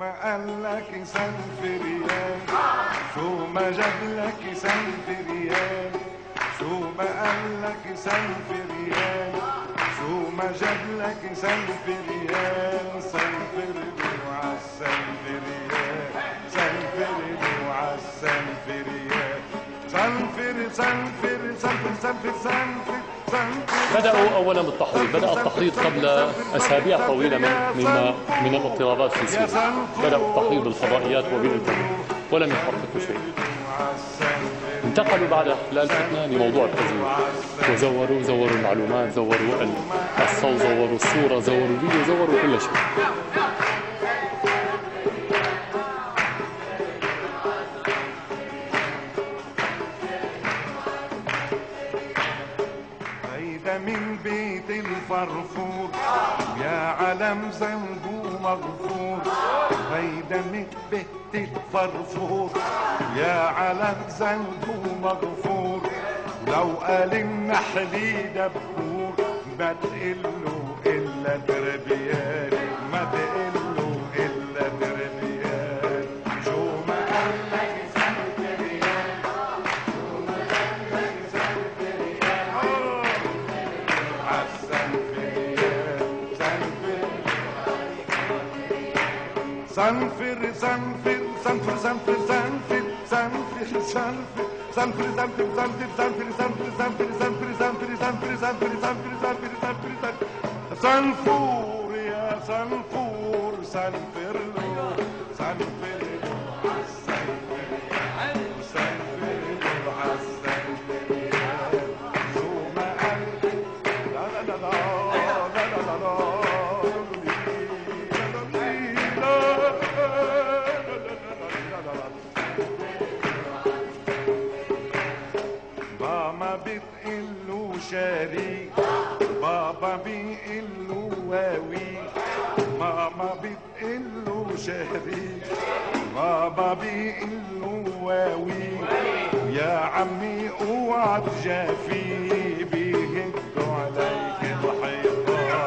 ما قالك سنفريان، شو ما جابلك سنفريان، شو ما قالك سنفريان، شو ما جابلك سنفريان، سنفرلو عالسنفريان، سنفرلو عالسنفريان، سنفر سنفر سنفر سنفر سنفر. بدأوا أولا بالتحضير، بدأ التحضير قبل أسابيع طويلة من الاضطرابات في سوريا. بدأوا التحضير بالفضائيات وبالإنترنت ولم يحققوا شيء. انتقلوا بعد احتلال فتنة لموضوع التزوير، زوروا المعلومات، زوروا الصوت، زوروا الصورة، زوروا الفيديو، زوروا كل شيء. من بيت الفرفور يا علم ذنبه مغفور، هيدا من بيت الفرفور يا علم ذنبه مغفور، لو قال النحل دبور ما تقله الا تربيان، ما تقله الا تربيان، شو ما قالك سنفريان، شو ما قالك سنفريان، سنفر سنفر سنفر سنفر سنفر سنفر سنفر سنفر سنفر سنفر سنفر سنفر سنفر سنفر سنفر سنفر سنفر سنفر سنفر سنفور يا سنفور سنفر له سنفر له عالسنفر سنفر له عالسنفر شو ما قال لا لا لا لا لا لا لا ماما بتقله شريك، بابا بيقله واوي، ماما بتقله شريك، بابا بيقله واوي، يا عمي اوعى تجافي بيهدوا عليك الحيطان،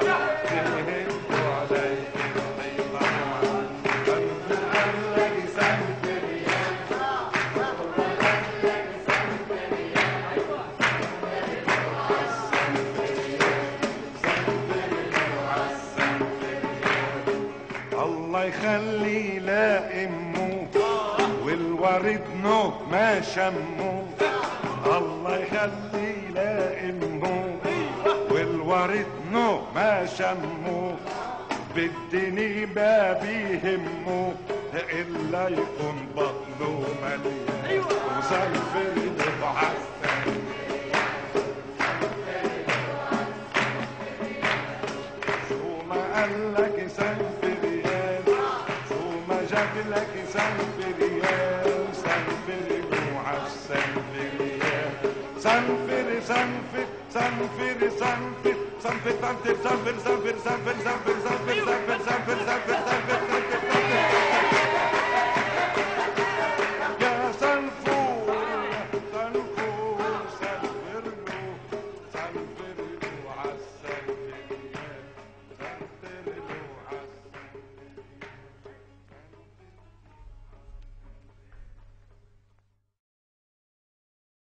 بيهدوا عليك الحيطان، قالك سنفريان، الله يخلي لامه والورد نوك ما شمه، الله يخلي لامه والورد نوك ما شمه، بالدني ما بيهمه الا يكون بطنه مليان، وسنفر له عالسنفر شو ما قالك سنفريان، شو ما جابلك سنفريان، سنفرلو عالسنفريان، سنفر سنفر سنفر سنفر سنفر سنفر سنفر سنفر سنفر سنفر سنفر سنفر سنفر سنفر سنفر